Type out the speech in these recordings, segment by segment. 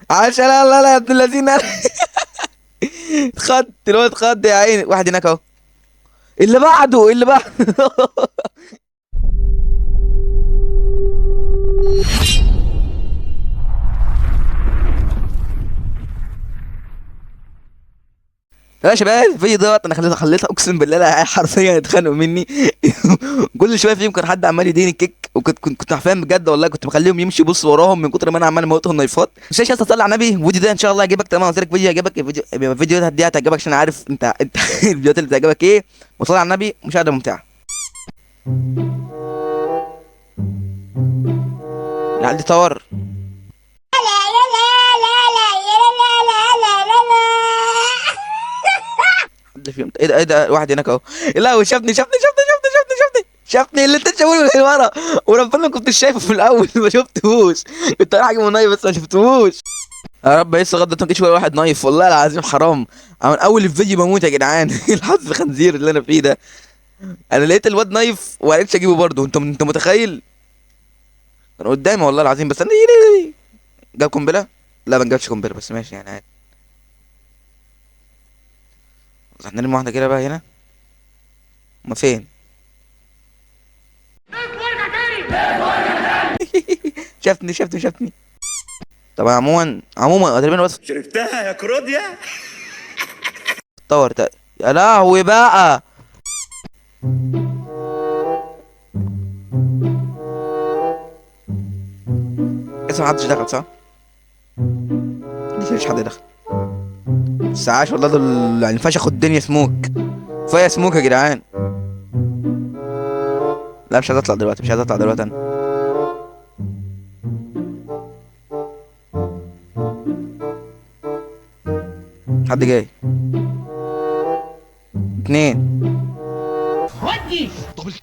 عاش. لا لا لا يا ابن الذين. اتخض الواد، اتخض يا عيني. واحد هناك اهو. اللي بعده، اللي بعده. يا شباب الفيديو دوت انا خليتها اقسم بالله لا حرفيا يتخانقوا مني. كل شويه فيهم كان حد عمال يديني كيك، وكنت حرفيا بجد والله كنت مخليهم يمشوا يبصوا وراهم من كتر ما انا عمال اموتهم النايفات. مش عايز اصلي على النبي. الفيديو ده ان شاء الله يعجبك تمام. قلت لك فيديو يعجبك، الفيديو دي هتعجبك عشان عارف انت الفيديوهات اللي بتعجبك ايه. وصلي على النبي، مشاهده ممتعه. العيال دي طور. حد فيهم ايه ده؟ ايه ده؟ واحد هناك اهو. لا هو شافني اللي انت شافوني من ورا. وربنا كنت شايفه في الاول. ما شفتهوش. كنت رايح اجيب نايف بس ما شفتهوش. يا رب لسه لغايه دلوقتي ما جيش ولا واحد نايف، والله العظيم حرام. أنا من اول الفيديو بموت يا جدعان. الحظ خنزير اللي انا فيه ده. انا لقيت الواد نايف وما عرفتش اجيبه برضه. انت متخيل؟ كان قدامي والله العظيم بس انا. جاب قنبله. لا ما جابش قنبله بس ماشي يعني عادي. بس احنا نرمي واحده كده بقى هنا. هما فين؟ شافني. طب عموما تقريبا بس شربتها يا كروديا. اتطور ده. يا لهوي بقى. لسه محدش دخل صح؟ لسه مفيش حد دخل. بس عاش والله دول يعني فشخوا الدنيا سموك. كفايه سموك يا جدعان. لا مش عايز اطلع دلوقتي، مش عايز اطلع دلوقتي انا. حد جاي. اتنين.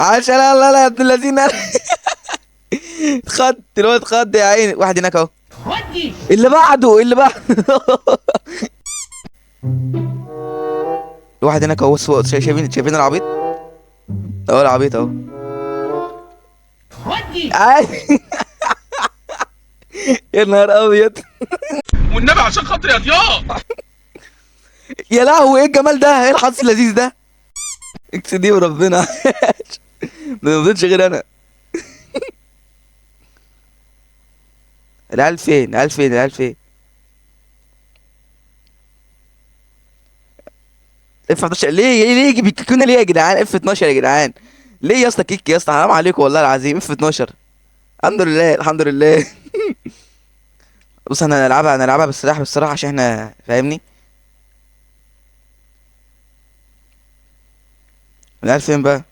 عاش. لا لا لا يا ابن الذين. اتخض الواد، اتخض يا عيني. واحد هناك اهو. اللي بعده. واحد هناك اهو فوق. شايفين العبيط؟ اهو العبيط اهو. عاش. يا نهار ابيض. والنبي عشان خاطري يا ضياء. يا لهوي ايه الجمال ده؟ ايه الحظ اللذيذ ده؟ اكس دي وربنا. ما فضلش غير انا. العيال فين؟ اف 11 ليه بيكيكونا ليه يا جدعان؟ اف 12 يا جدعان. ليه يا اسطى كيك يا اسطى؟ حرام عليكم والله العظيم. اف 12. الحمد لله. بص احنا هنلعبها بالسلاح بالصراحه عشان احنا فاهمني. العيال فين بقى؟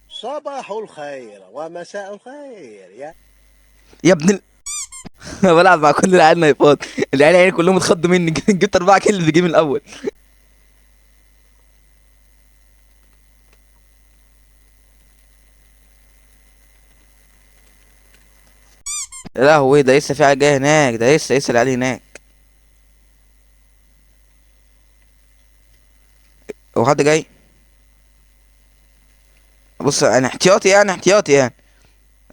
صباح الخير ومساء الخير يا ابن انا بلعب مع كل العيال نايفات. العيال يعني كلهم اتخضوا مني. جبت 4 كيل في الجيم الاول. يا لهوي ده لسه في عيال جاي هناك. ده لسه العيال هناك. هو حد جاي؟ بص انا احتياطي يعني.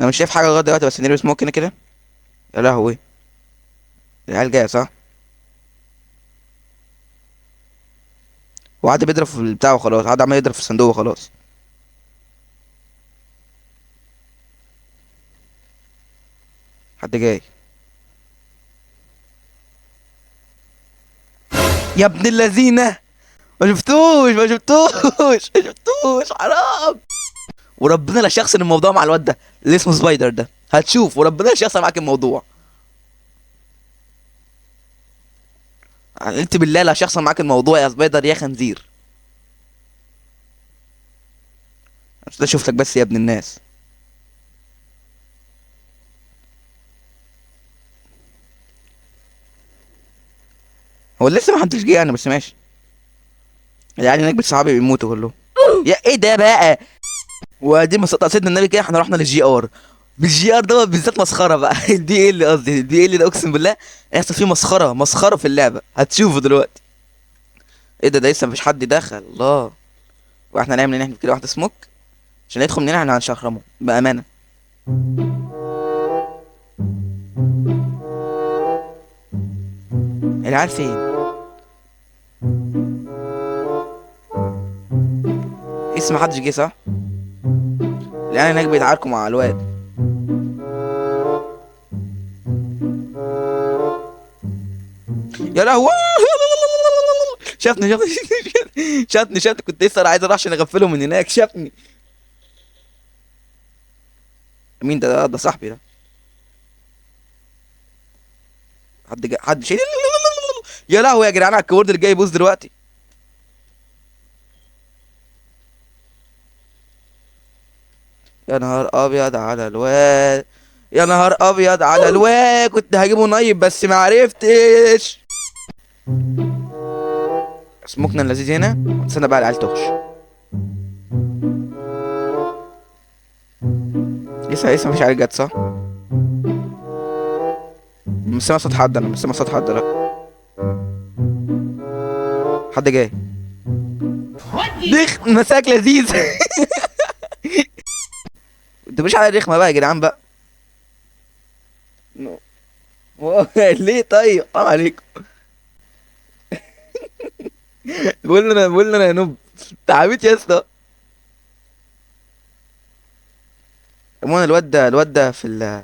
انا مش شايف حاجه لغايه دلوقتي بس نلبس سموك كده. يا لهوي. العيال جايه صح؟ وقعد بيضرب في البتاع وخلاص. قعد عمال يضرب في الصندوق وخلاص. حد جاي. يا ابن اللذينه. ما شفتوش حرام. وربنا لا شخصن الموضوع مع الواد ده اللي اسمه سبايدر ده. هتشوف وربنا لا شخصن معاك الموضوع. انت بالله لا شخصن معاك الموضوع يا سبايدر يا خنزير. مش ده شفتك بس يا ابن الناس. هو لسه ما حدش جه يعني بس ماشي. يعني هناك صحابي بيموتوا كلهم. يا ايه ده بقى؟ ودي مسقطه سيدنا النبي كده. احنا رحنا للجي ار. بالجي ار ده بالذات مسخره بقى. الدي ال قصدي الدي ال ده اقسم بالله هيحصل فيه مسخره في اللعبه. هتشوفوا دلوقتي. ايه ده لسه مفيش حد دخل الله. واحنا نعمل نحن كده واحده سموك عشان يدخل مننا. احنا هنشخرمه بامانه. العيال فين؟ لسه محدش جه صح؟ العيال هناك بيتعاركوا مع الواد. يا لهوي شافني كنت لسه عايز اروح عشان اغفله من هناك، شافني. مين ده صاحبي ده. حد شيء. يا لهوي يا جدعان على الكيبورد اللي جاي يبوظ دلوقتي. يا نهار ابيض على الواد، يا نهار ابيض على الواد، كنت هجيبه نايب بس ما عرفتش. سموكنا اللذيذ هنا. استنى بقى العيال تخش. لسه مفيش عيال جت صح؟ مش سامع صوت حد، انا مش سامع صوت حد. لا حد جاي. دخ مساك لذيذ. انت مش على الرخمه بقى يا جدعان بقى. ليه طيب حرام عليكم. بقول لنا يا نوب. تعبت يا اسطى. المهم الواد ده في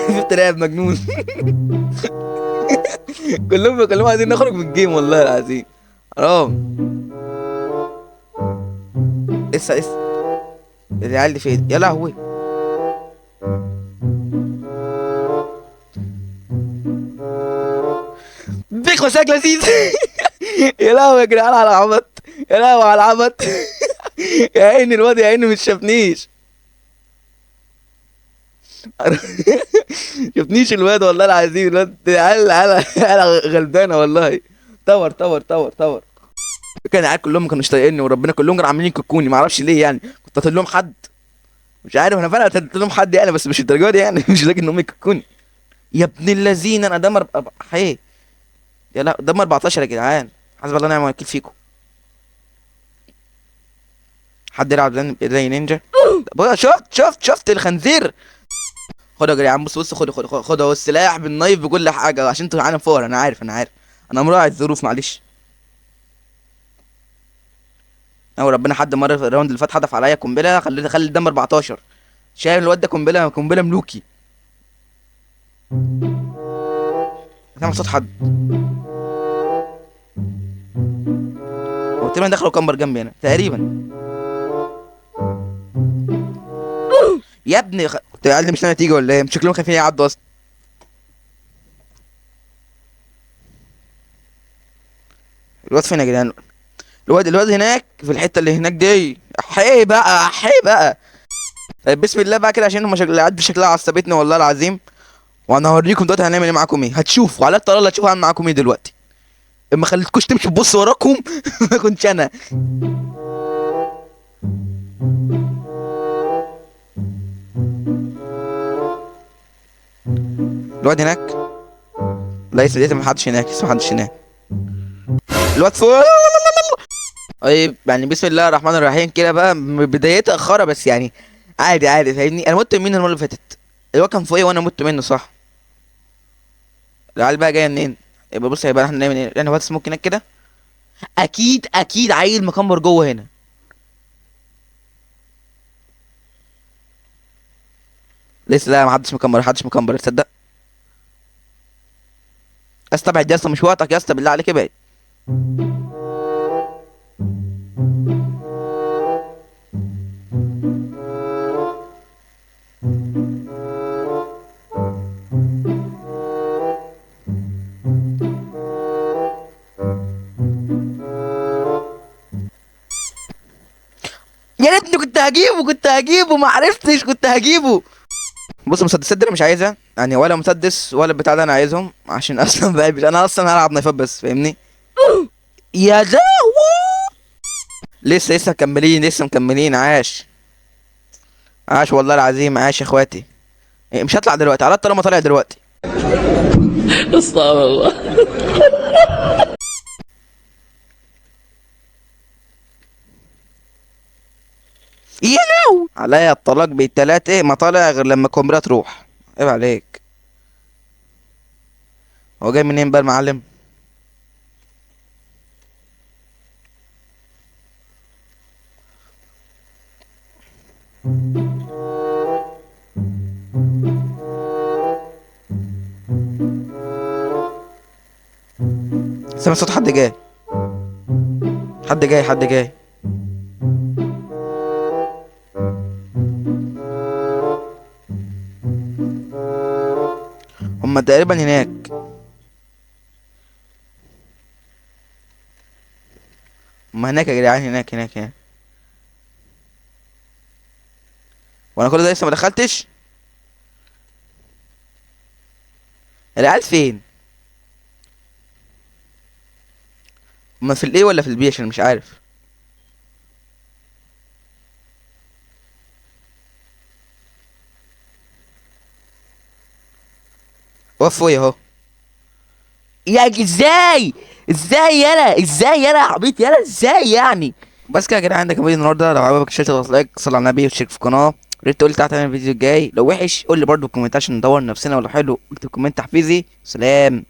في تراب مجنون. كلهم عايزين نخرج من الجيم والله العظيم. حرام. لسه العيال دي فين؟ يا لهوي. بيك مساك لذيذ. يا لهوي يا جدعان على العبط، يا لهوي على العبط. يا عيني الواد، يا عيني مش شافنيش. شافنيش الواد والله العظيم. الواد عيال غلبانه والله. تور. كان العيال كلهم ما كانوش طايقيني وربنا، كلهم كانوا عاملين يككوني، ما اعرفش ليه يعني. كنت قلت لهم حد مش عارف، انا فعلا قلت لهم حد يعني، بس مش الدرجه دي يعني. مش لكن انهم يككوني. يا ابن اللذين انا دمر حي. يا لا دمر 14 يا جدعان. حسب الله ونعم الوكيل فيكم. حد يلعب زي نينجا. شفت الخنزير. خد يا جدعان، بص خد اهو السلاح بالنايف بكل حاجه عشان انتوا عالم فور. انا عارف انا مراعي الظروف معلش. او ربنا حد مره في الراوند اللي فات حدف عليا قنبله خلي الدم 14. شايف الواد ده قنبله ملوكي. سامع صوت حد. هو تقريبا دخلوا كامبر جنبي هنا تقريبا. يا ابني كنت قاعد مش ناوي تيجي ولا ايه؟ شكلهم خايفين يعدوا اصلا. الواد فين يا جدعان؟ الواد هناك في الحته اللي هناك دي. حي بقى. طيب بسم الله بقى كده عشان هم العيال بشكلها عصبتني والله العظيم. وانا هوريكم دلوقتي هنعمل ايه معاكم ايه. هتشوفوا على الطلاله، هتشوفوا هعمل معاكم ايه دلوقتي. اما خليتكوش تمشوا تبص وراكم. ما كنتش انا. الواد هناك. لا لسه ما حدش هناك. الواد فوق. طيب يعني بسم الله الرحمن الرحيم كده بقى، بدايتها خرا بس يعني عادي فاهمني. انا مت من مين المره اللي فاتت؟ الواد كان فوقي وانا مت منه صح. العيال بقى جايه منين؟ يبقى بص هيبقى احنا نعمل ايه؟ يعني واد سموك هناك كده. اكيد عيل مكمبر جوه هنا. لسه لا، محدش مكمبر تصدق. استبعد يا اسطى، مش وقتك يا اسطى بالله عليك ابعد. يا ريتني كنت هجيبه ما عرفتش، كنت هجيبه. بص المسدسات دي انا مش عايزها يعني، ولا مسدس ولا البتاع ده انا عايزهم عشان اصلا بقى انا اصلا هلعب نايفات بس فاهمني. يا لهوي. لسه مكملين. عاش والله العظيم، عاش يا اخواتي. إيه، مش هطلع دلوقتي على طالما طالع دلوقتي. استغفر الله. يا لو عليا الطلاق بالتلاتة، ما طالع غير لما الكاميرا تروح. عيب عليك. هو جاي منين بقى المعلم؟ سامع صوت حد جاي. حد جاي حد جاي. هما تقريبا هناك. هما هناك يا جدعان، هناك هناك هناك. وانا كل ده لسه ما دخلتش. العيال فين؟ هما في الايه ولا في البي؟ عشان مش عارف. واقف فوقي اهو. ازاي؟ ازاي يالا؟ ازاي يالا يا عبيط يالا؟ ازاي يعني؟ بس كده يا جدعان، عندك فيديو النهارده. لو عجبك الشاشة تضغط لايك، صل على النبي، وتشترك في القناه. يا ريت تقول لي تحت الفيديو الجاي. لو وحش قول لي برضه في الكومنتات عشان ندور نفسنا، ولو حلو اكتب كومنت تحفيزي. سلام.